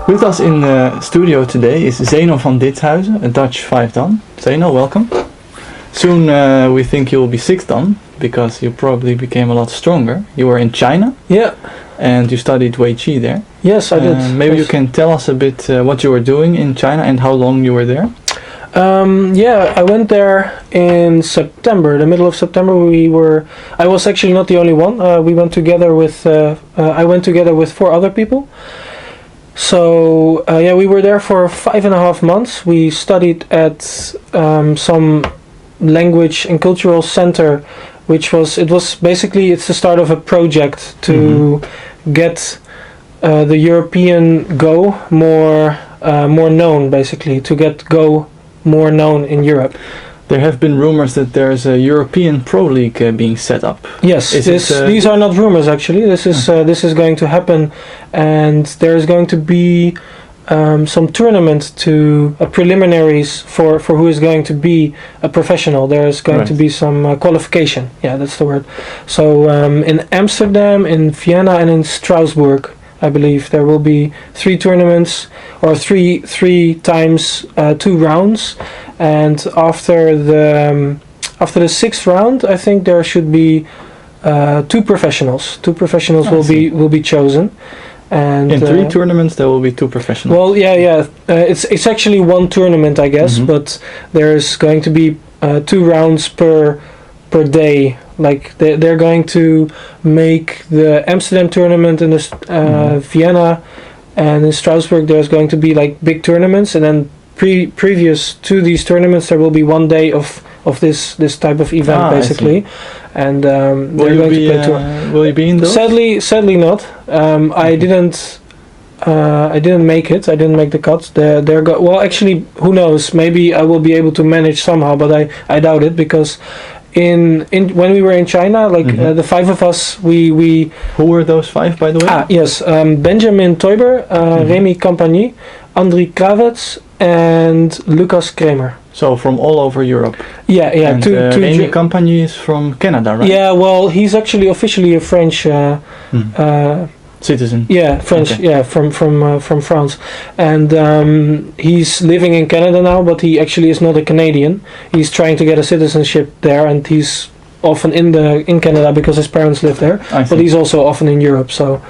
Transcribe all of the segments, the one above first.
With us in the studio today is Zeno van Ditzhuijzen, a Dutch 5 dan. Zeno, welcome. Soon we think you will be 6 dan, because you probably became a lot stronger. You were in China. Yeah. And you studied weiqi there. Yes, I did. Maybe you can tell us a bit what you were doing in China and how long you were there. I went there in September, the middle of September. I was actually not the only one. We went together with, I went together with 4 other people. So, we were there for 5.5 months. We studied at some language and cultural center, it's the start of a project to get the European Go more known, basically, to get Go more known in Europe. There have been rumors that there's a European Pro League being set up. Yes, these are not rumors actually. This is going to happen, and there's going to be some tournament preliminaries for who is going to be a professional. There's going to be some qualification. Yeah, that's the word. So in Amsterdam, in Vienna, and in Strasbourg, I believe there will be 3 tournaments, or three times 2 rounds, and after the 6th round, I think there should be 2 professionals. 2 professionals will be chosen, and in 3 tournaments there will be 2 professionals. Well, it's actually 1 tournament, I guess, but there's going to be 2 rounds per day. Like they're going to make the Amsterdam tournament and the Vienna, and in Strasbourg there's going to be like big tournaments, and then previous to these tournaments there will be 1 day of this type of event, basically. And they're going to play will you be in those? Sadly not. I didn't make it. I didn't make the cut. Well, actually, who knows? Maybe I will be able to manage somehow, but I doubt it, because when we were in China, the 5 of us, we Who were those 5, by the way? Yes, Benjamin Teuber, Remy Campagny, André Kravets, and Lucas Kramer. So from all over Europe. Yeah. And Remy Campagny is from Canada, right? Yeah, well, he's actually officially a French citizen. Yeah, French. Okay. Yeah, from France, and he's living in Canada now, but he actually is not a Canadian. He's trying to get a citizenship there, and he's often in Canada because his parents live there. But he's also often in Europe, so.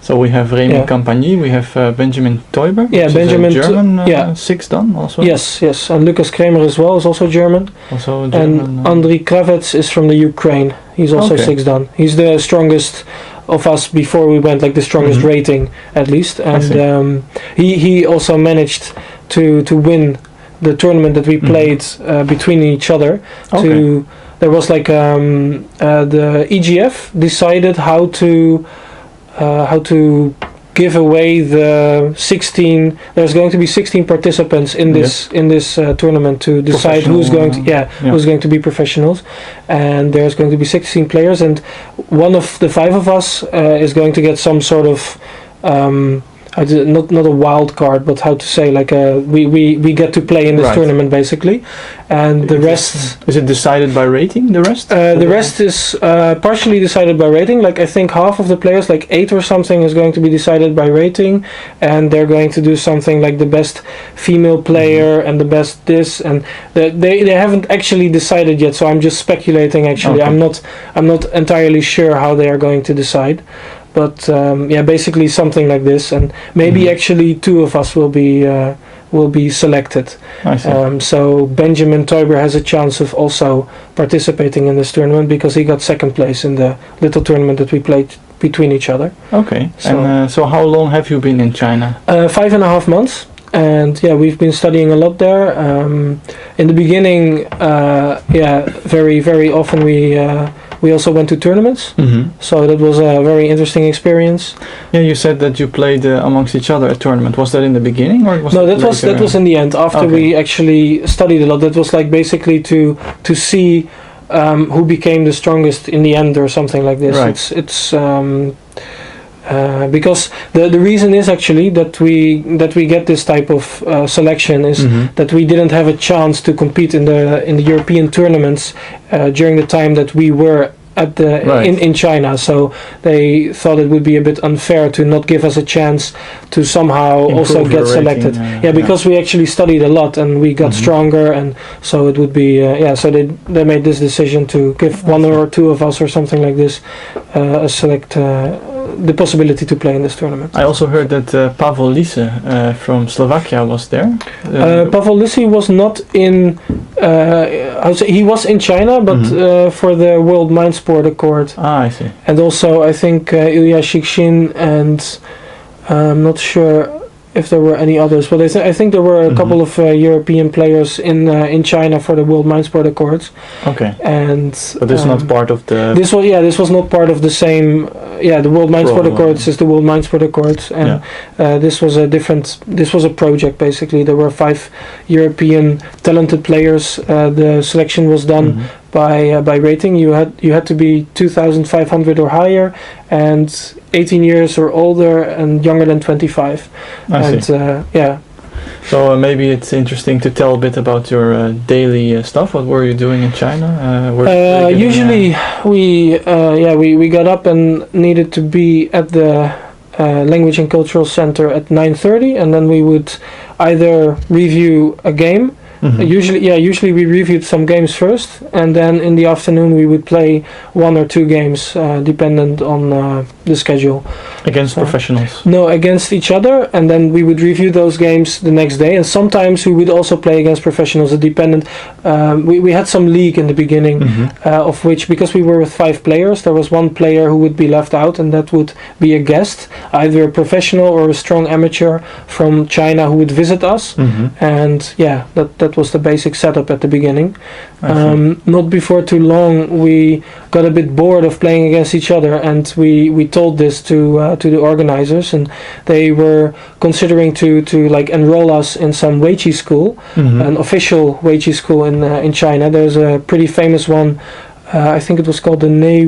So we have Remy Campagny, we have Benjamin Teuber, Benjamin, German 6 dan also. Yes, and Lucas Kramer as well is also German. And André Kravets is from the Ukraine. He's also 6 dan. He's the strongest of us before we went, like the strongest rating at least. And he also managed to win the tournament that we played between each other. There was like the EGF decided how to give away the 16. There's going to be 16 participants in this tournament to decide who's going to be professionals, and there's going to be 16 players, and one of the 5 of us is going to get some sort of not a wild card, but how to say, like we get to play in this tournament basically, and the rest. Is it decided by rating? The rest? The rest is partially decided by rating. Like I think half of the players, like 8 or something, is going to be decided by rating, and they're going to do something like the best female player and the best this, and they haven't actually decided yet. So I'm just speculating. Actually, I'm not entirely sure how they are going to decide. But basically something like this, and maybe actually 2 of us will be selected. I see. So Benjamin Teuber has a chance of also participating in this tournament because he got 2nd place in the little tournament that we played between each other. Okay. So how long have you been in China? 5.5 months. And we've been studying a lot there. In the beginning, very, very often we also went to tournaments. So that was a very interesting experience. Yeah, you said that you played amongst each other at tournament. Was that in the beginning, or was that was in the end. After we actually studied a lot, that was like basically to see who became the strongest in the end, or something like this. Right. It's because the reason is actually that we get this type of selection is that we didn't have a chance to compete in the European tournaments during the time that we were at the in China, so they thought it would be a bit unfair to not give us a chance to somehow Improve also your get rating, selected. Because we actually studied a lot and we got stronger, and so it would be so they made this decision to give one or two of us or something like this a select the possibility to play in this tournament. I also heard that Pavel Lise from Slovakia was there. Pavel Lise was not in. I would say he was in China, but for the World Mind Sport Accord. I see. And also, I think Ilya Shikshin, and I'm not sure if there were any others, but I think there were a couple of European players in China for the World Mind Sport Accords. Okay. And but this is not part of the. This was not part of the same. The World Mind Sport Accords is the World Mind Sport Accords, and this was a different. This was a project basically. There were 5 European talented players. The selection was done by rating. You had to be 2,500 or higher, and 18 years or older, and younger than 25. I see. So maybe it's interesting to tell a bit about your daily stuff. What were you doing in China? Usually we got up and needed to be at the Language and Cultural Center at 9:30, and then we would either review a game. Usually we reviewed some games first, and then in the afternoon we would play 1 or 2 games, dependent on the schedule. Against professionals? No, against each other, and then we would review those games the next day, and sometimes we would also play against professionals. It depended. We had some league in the beginning, of which, because we were with 5 players, there was 1 player who would be left out, and that would be a guest, either a professional or a strong amateur from China who would visit us, and that was the basic setup at the beginning. Not before too long we got a bit bored of playing against each other, and we told this to the organizers, and they were considering to like enroll us in some weiqi school, an official weiqi school in China. There's a pretty famous one, I think it was called the Nei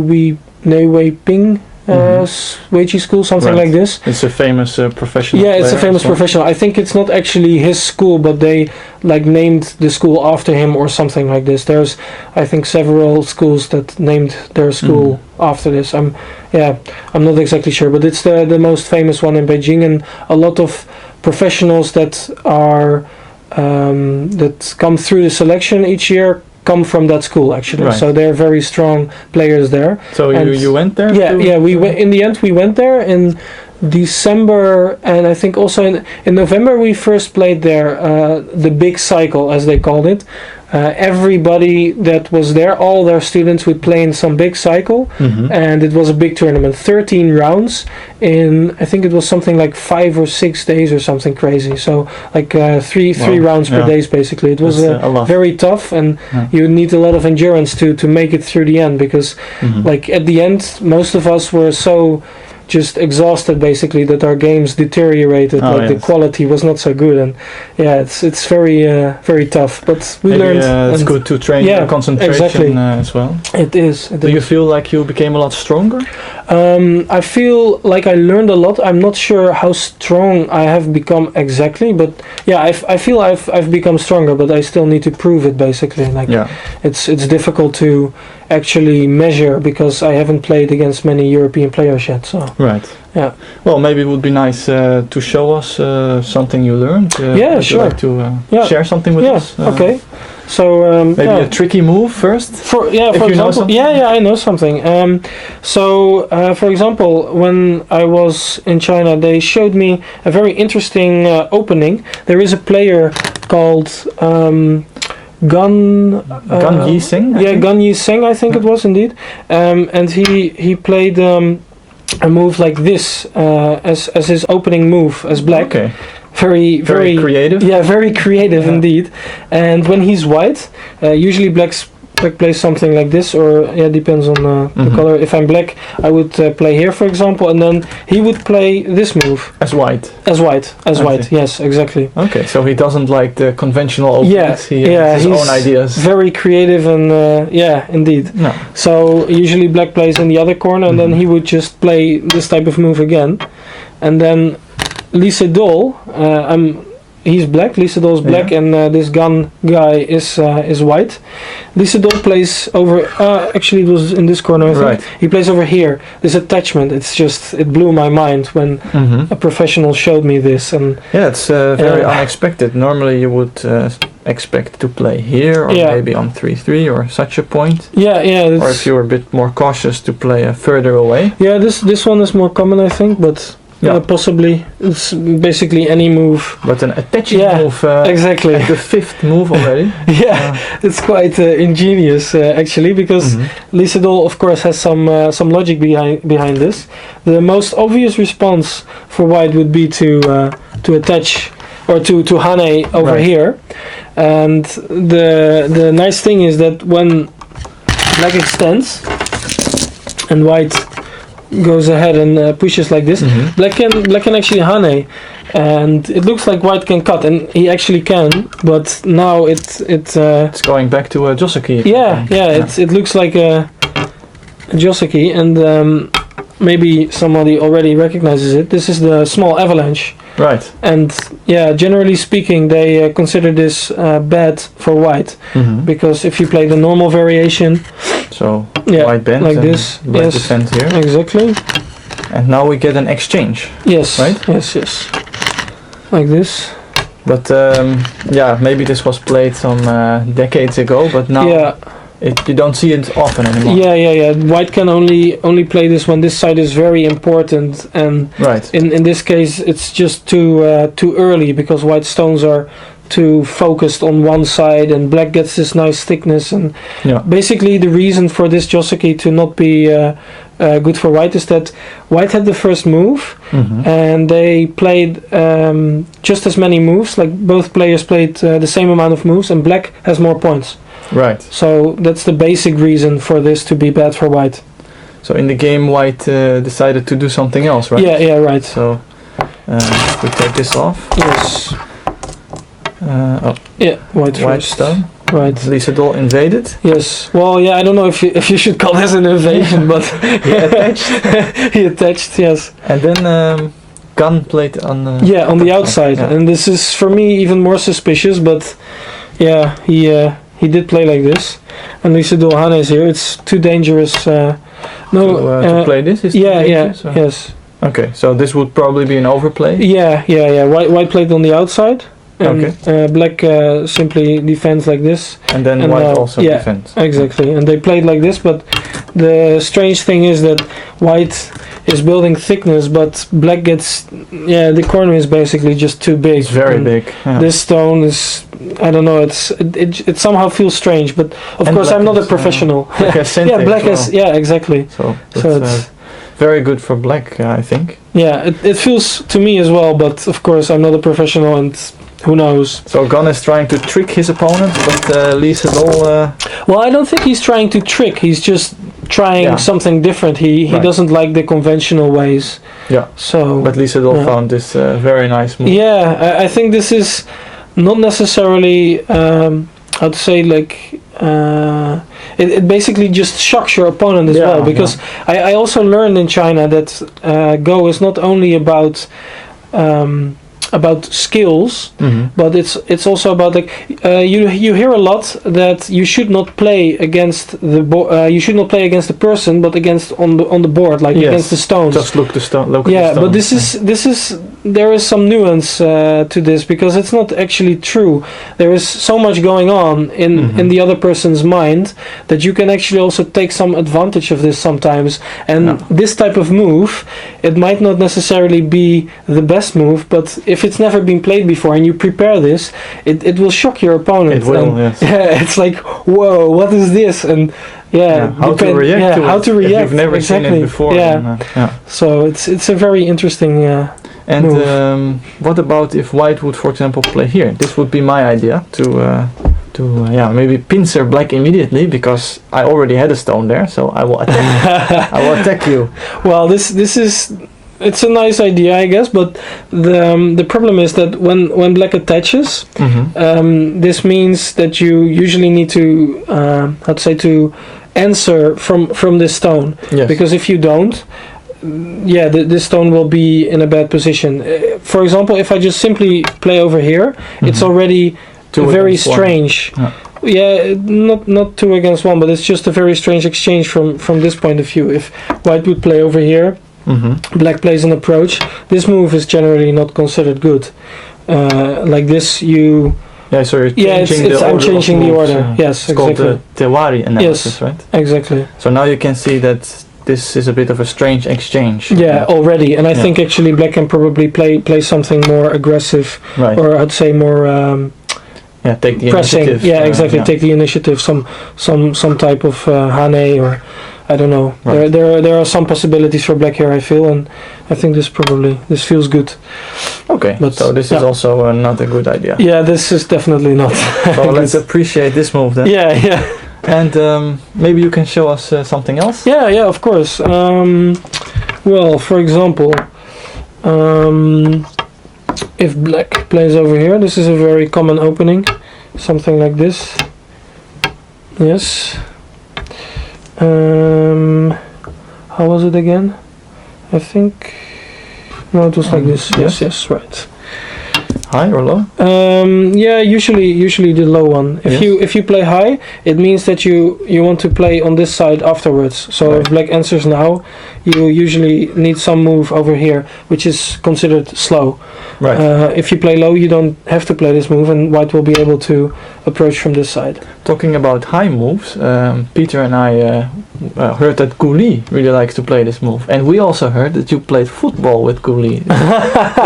Ping weiqi school, something like this. It's a famous professional. Yeah, it's a famous professional. I think it's not actually his school, but they like named the school after him or something like this. There's, I think, several schools that named their school after this. I'm not exactly sure, but it's the most famous one in Beijing, and a lot of professionals that are that come through the selection each year come from that school actually, so they're very strong players there. So you went there? We went in the end. We went there in December, and I think also in November we first played there, the big cycle as they called it. Everybody that was there, all their students would play in some big cycle, and it was a big tournament, 13 rounds in, I think it was something like 5 or 6 days or something crazy. So like three rounds per day basically. It was very tough, and you need a lot of endurance to make it through the end, because like at the end most of us were so just exhausted basically that our games deteriorated. The quality was not so good, and it's very very tough, but we learned. It's good to train your concentration as well. It is. Do you feel like you became a lot stronger? I feel like I learned a lot. I'm not sure how strong I have become exactly, but I feel I've become stronger, but I still need to prove it basically. It's difficult to actually measure because I haven't played against many European players yet. So yeah. Well, maybe it would be nice to show us something you learned. Sure. Like to share something with us. Okay. So maybe a tricky move first. For example, I know something. For example, when I was in China, they showed me a very interesting opening. There is a player called Gan Yiseng. Gan Yiseng, I think it was indeed. And he played a move like this as his opening move as black. Okay. Very creative. Yeah, very creative indeed. And when he's white, usually black plays something like this, or depends on the color. If I'm black, I would play here, for example, and then he would play this move as white. Yes, exactly. Okay, so he doesn't like the conventional openings. He has his own ideas. Very creative, and indeed. No. So usually black plays in the other corner, and then he would just play this type of move again, and then Lise Dol, he's black. Lisadol is black, and this gun guy is white. Lisadol plays over. Actually, it was in this corner. I think. Right. He plays over here. This attachment. It blew my mind when a professional showed me this. And yeah, it's very unexpected. Normally, you would expect to play here, or maybe on 3-3 or such a point. Yeah. Or if you're a bit more cautious, to play further away. Yeah, this one is more common, I think, but. Possibly it's basically any move, but an attaching move exactly at the 5th move already. It's quite ingenious actually, because Lisadol of course has some logic behind this. The most obvious response for white would be to attach or to Hane over here, and the nice thing is that when black extends and white goes ahead and pushes like this, black can actually Hane, and it looks like white can cut, and he actually can, but now it's going back to a Joseki. It looks like a Joseki, and maybe somebody already recognizes it. This is the small avalanche. Right. And generally speaking, they consider this bad for white, because if you play the normal variation, so white bend like and this, black defend here. Exactly. And now we get an exchange. Yes. Right. Yes. Like this. But maybe this was played some decades ago, but now you don't see it often anymore. Yeah. White can only play this when this side is very important, and in this case it's just too early, because white stones are too focused on one side, and black gets this nice thickness. And basically the reason for this Joseki to not be good for white is that white had the first move, and they played just as many moves, like both players played the same amount of moves, and black has more points. Right. So that's the basic reason for this to be bad for white. So in the game, white decided to do something else, right? Yeah, right. So we take this off. Yes. White stone. Right. Lisadol invaded. Yes. Well, I don't know if you should call this an invasion, but he attached. He attached. Yes. And then gun played on. On the outside, and this is for me even more suspicious. But he did play like this, and Lisadol Hane is here. It's too dangerous. To play this. Is yes. Okay, so this would probably be an overplay. Yeah. White played on the outside. And black simply defends like this, and then white also defends. Exactly, and they played like this. But the strange thing is that white is building thickness, but black gets the corner is basically just too big. It's very big. This stone is, I don't know, it somehow feels strange, but of course I'm not a professional. Black has exactly. So it's very good for black, I think. Yeah, it feels to me as well, but of course I'm not a professional, and who knows? So Gon is trying to trick his opponent, but Lisadol... Well, I don't think he's trying to trick. He's just trying something different. He doesn't like the conventional ways. Yeah. So. But Lisadol found this very nice move. Yeah, I think this is not necessarily how to say, like it basically just shocks your opponent as well, because I also learned in China that Go is not only about skills, but it's also about, like, you hear a lot that you should not play against the you should not play against the person, but against on the board, like against the stones. Just look at the stone. But this is there is some nuance to this, because it's not actually true. There is so much going on in the other person's mind that you can actually also take some advantage of this sometimes. And this type of move, it might not necessarily be the best move, but if it's never been played before and you prepare this, it will shock your opponent. It will, yes. Yeah, it's like, whoa, what is this? And how to react to it. How to react. If you've never seen it before. So it's a very interesting and what about if white would, for example, play here? This would be my idea to maybe pincer black immediately, because I already had a stone there, so I will attack. I will attack you. Well, this is. It's a nice idea, I guess, but the problem is that when black attaches, this means that you usually need to to answer from this stone, because if you don't, yeah, this stone will be in a bad position. For example, if I just simply play over here, it's already very strange. Yeah, not 2 against 1, but it's just a very strange exchange from this point of view. If white would play over here, black plays an approach. This move is generally not considered good. Like this, you. Yeah, so you're changing the order. I'm changing the moves, order. Yes, it's exactly. called the Tewari analysis, right? Exactly. So now you can see that this is a bit of a strange exchange. Yeah, already, and I think actually black can probably play something more aggressive, right. or I'd say more. Take the pressing. initiative. Yeah, exactly. Take the initiative. Some type of hane, or I don't know. Right. There are some possibilities for black here, I feel, and I think this feels good. Okay, but so this is also not a good idea. Yeah, this is definitely not. So let's appreciate this move then. Yeah. And maybe you can show us something else. Yeah, of course. Well, for example, if black plays over here, this is a very common opening, something like this. Yes. How was it again? I think. No, it was like this. Yes, right. High or low? Yeah, usually the low one. If you play high, it means that you want to play on this side afterwards. So if black answers now, you usually need some move over here, which is considered slow. Right. If you play low, you don't have to play this move, and white will be able to approach from this side. Talking about high moves, Peter and I heard that Guli really likes to play this move, and we also heard that you played football with Guli.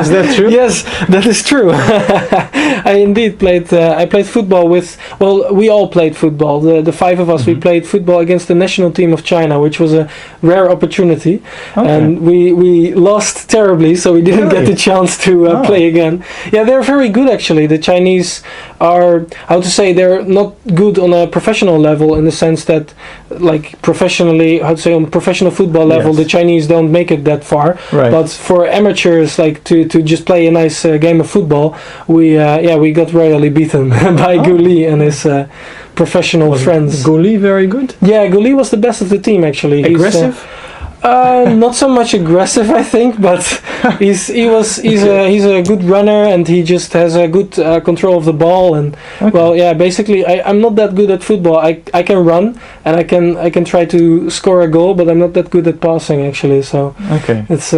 Is that true? Yes, that is true. I indeed played. I played football with. Well, we all played football. The 5 of us, we played football against the national team of China, which was a rare opportunity, and we lost terribly, so we didn't get the chance to play again. Yeah, they're very good actually. The Chinese are, how to say, they're not good on a professional level in the sense that, like professionally, how to say, on professional football level, the Chinese don't make it that far. Right. But for amateurs, like to just play a nice game of football, we got royally beaten by Guli and his professional friends. Guli very good? Yeah, Guli was the best of the team actually. Aggressive? Not so much aggressive, I think, but he's a good runner, and he just has a good control of the ball. And basically, I'm not that good at football. I can run and I can try to score a goal, but I'm not that good at passing actually. So it's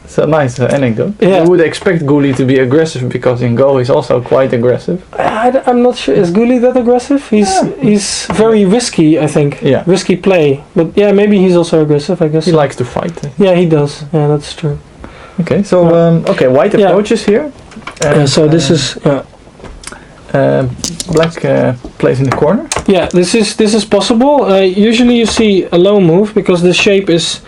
It's a nice anecdote. Yeah. You would expect Guli to be aggressive because in Go he's also quite aggressive. I'm not sure. Is Guli that aggressive? He's very risky, I think. Yeah. Risky play. But yeah, maybe he's also aggressive, I guess. He likes to fight. Yeah, he does. Yeah, that's true. Okay, so white approaches here. So this is black plays in the corner. Yeah, this is possible. Usually you see a low move because the shape is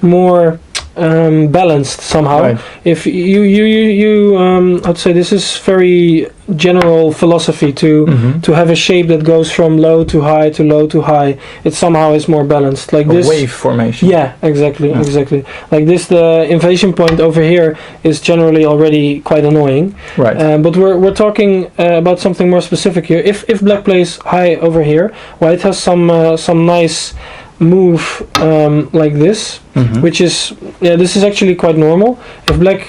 more balanced somehow. Right. If you I'd say this is very general philosophy to have a shape that goes from low to high to low to high. It somehow is more balanced, like this wave formation. Yeah, exactly. Like this, the invasion point over here is generally already quite annoying. Right. But we're talking about something more specific here. If black plays high over here, white has some nice move like this, which is this is actually quite normal. If black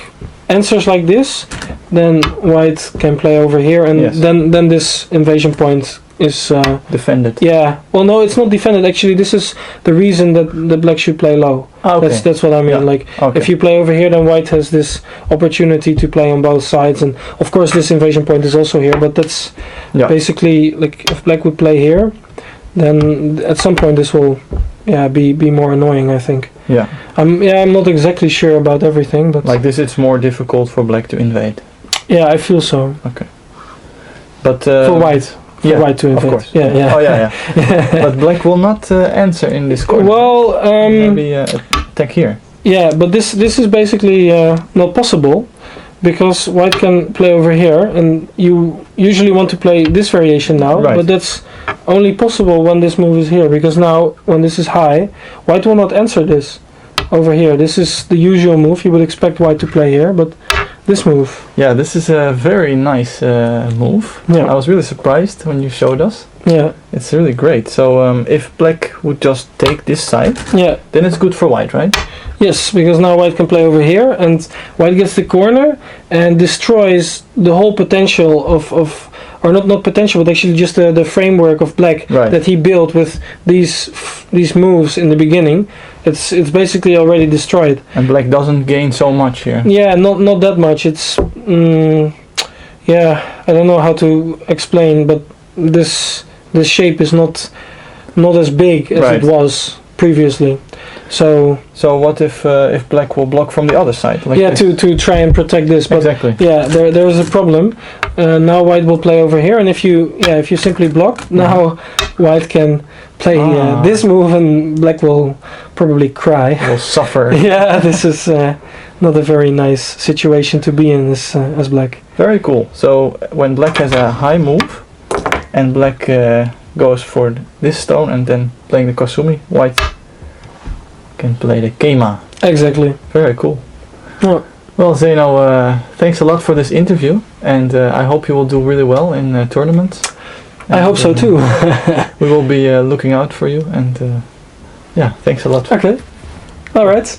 answers like this, then white can play over here, and then this invasion point is defended. Yeah. Well, no, it's not defended. Actually, this is the reason that the black should play low. That's what I mean. Like if you play over here, then white has this opportunity to play on both sides, and of course this invasion point is also here. But that's basically like if black would play here, then at some point this will be more annoying, I think. I'm not exactly sure about everything, but like this it's more difficult for black to invade. I feel so. Okay. But for white white to invade. Of course. Yeah. Oh yeah. But black will not answer in this corner. Well, maybe attack here. Yeah, but this is basically not possible, because white can play over here, and you usually want to play this variation now, but that's only possible when this move is here, because now when this is high, white will not answer this over here. This is the usual move. You would expect white to play here, but this move. Yeah, this is a very nice move. Yeah. I was really surprised when you showed us. Yeah. It's really great. So if black would just take this side, then it's good for white, right? Yes, because now white can play over here, and white gets the corner and destroys the whole potential of or not potential, but actually just the framework of black that he built with these moves in the beginning. It's basically already destroyed. And black doesn't gain so much here. Yeah, not that much. It's I don't know how to explain, but this shape is not as big as it was previously. So what if black will block from the other side? Like to try and protect this. But exactly. Yeah, there is a problem. Now white will play over here, and if you simply block, now white can play this move, and black will probably cry. Will suffer. Yeah, this is not a very nice situation to be in as black. Very cool. So when black has a high move, and black goes for this stone, and then playing the Kasumi, white can play the Keima. Exactly. Very cool. Oh. Well, Zeno, thanks a lot for this interview, and I hope you will do really well in tournaments. I hope so too. We will be looking out for you, and thanks a lot. Okay. All right.